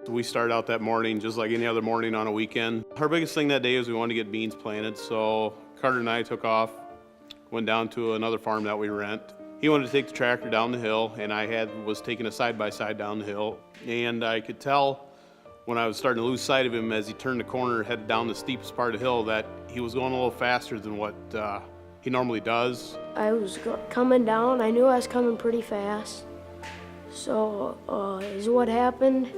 We started out that morning just like any other morning on a weekend. Our biggest thing that day was we wanted to get beans planted, so Carter and I took off, went down to another farm that we rent. He wanted to take the tractor down the hill, and I was taking a side-by-side down the hill, and I could tell when I was starting to lose sight of him as he turned the corner, headed down the steepest part of the hill, that he was going a little faster than what he normally does. I was coming down. I knew I was coming pretty fast. So what happened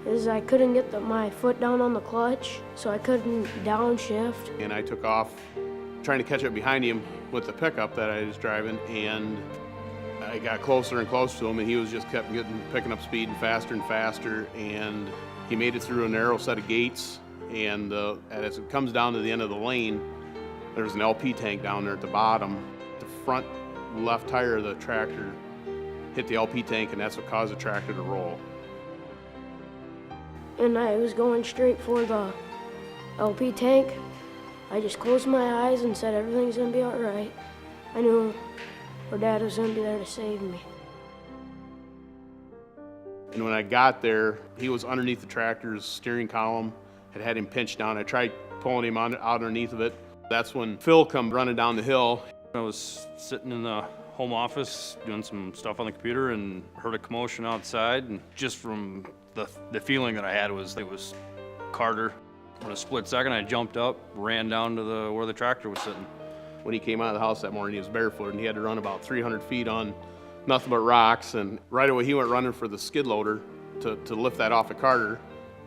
is I couldn't get my foot down on the clutch, so I couldn't downshift. And I took off trying to catch up behind him with the pickup that I was driving, and I got closer and closer to him, and he was just picking up speed and faster, and he made it through a narrow set of gates, and as it comes down to the end of the lane, there's an LP tank down there at the bottom. The front left tire of the tractor hit the LP tank, and that's what caused the tractor to roll. And I was going straight for the LP tank. I just closed my eyes and said everything's gonna be all right. I knew our dad was gonna be there to save me. And when I got there, he was underneath the tractor's steering column, had him pinched down. I tried pulling him out underneath of it. That's when Phil come running down the hill. I was sitting in the home office doing some stuff on the computer and heard a commotion outside, and just from the feeling that I had was it was Carter. In a split second, I jumped up, ran down to where the tractor was sitting. When he came out of the house that morning, he was barefoot, and he had to run about 300 feet on nothing but rocks, and right away he went running for the skid loader to lift that off of Carter.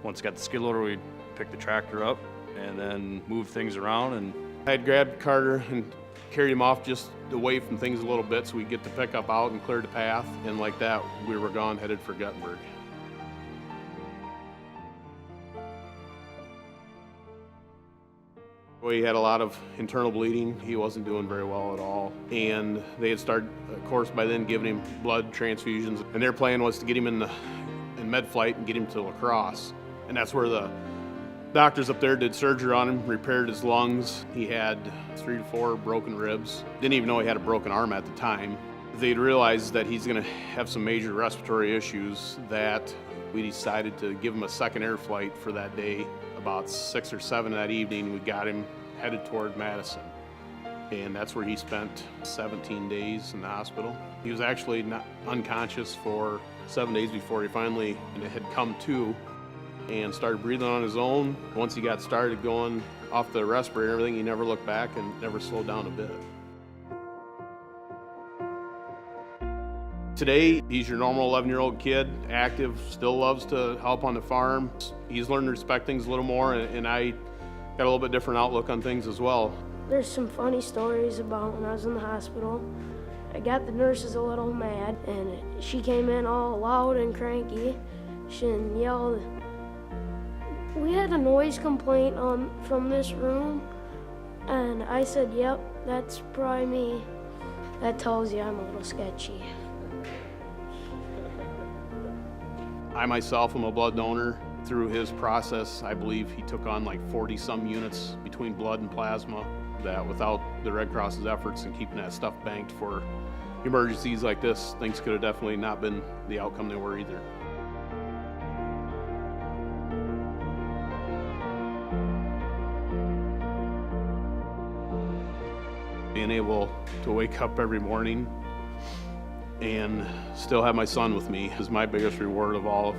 Once got the skid loader, we picked the tractor up and then moved things around. And I had grabbed Carter and carried him off just away from things a little bit so we could get the pickup out and clear the path, and like that, we were gone, headed for Guttenberg. Well, he had a lot of internal bleeding. He wasn't doing very well at all. And they had started, of course, by then giving him blood transfusions. And their plan was to get him in med flight and get him to La Crosse. And that's where the doctors up there did surgery on him, repaired his lungs. He had 3 to 4 broken ribs. Didn't even know he had a broken arm at the time. They'd realized that he's gonna have some major respiratory issues, that we decided to give him a second air flight for that day. About 6 or 7 that evening, we got him headed toward Madison. And that's where he spent 17 days in the hospital. He was actually not unconscious for 7 days before he finally had come to and started breathing on his own. Once he got started going off the respirator and everything, he never looked back and never slowed down a bit. Today, he's your normal 11-year-old kid, active, still loves to help on the farm. He's learned to respect things a little more, and I got a little bit different outlook on things as well. There's some funny stories about when I was in the hospital. I got the nurses a little mad, and she came in all loud and cranky. She yelled, "We had a noise complaint from this room." And I said, "Yep, that's probably me." That tells you I'm a little sketchy. I myself am a blood donor. Through his process, I believe he took on like 40-some units between blood and plasma, that without the Red Cross's efforts in keeping that stuff banked for emergencies like this, things could have definitely not been the outcome they were either. Being able to wake up every morning and still have my son with me is my biggest reward of all.